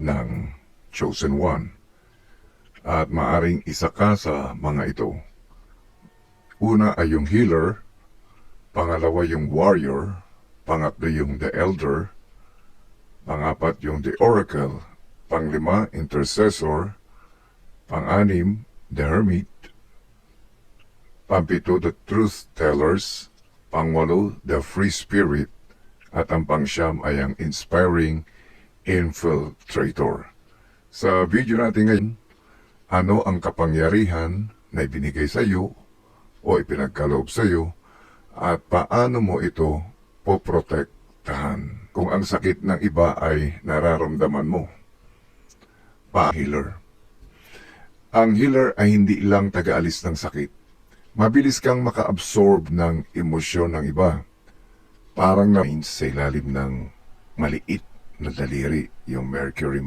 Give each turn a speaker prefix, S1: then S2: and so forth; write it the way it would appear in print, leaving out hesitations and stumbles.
S1: ng Chosen One. At maaring isa ka sa mga ito. Una ay yung healer, pangalawa yung warrior, pangatlo yung the elder, pangapat yung the oracle, panglima intercessor, pang-anim the hermit, pampito the truth tellers, pangwalo the free spirit, at ang pangsyam ay ang inspiring infiltrator. Sa video natin ngayon, ano ang kapangyarihan na ibinigay sa iyo o ipinagkaloob sa iyo at paano mo ito poprotektahan kung ang sakit ng iba ay nararamdaman mo. Healer. Ang healer ay hindi lang taga-alis ng sakit. Mabilis kang maka-absorb ng emosyon ng iba. Parang na sa ilalim ng maliit na daliri, yung Mercury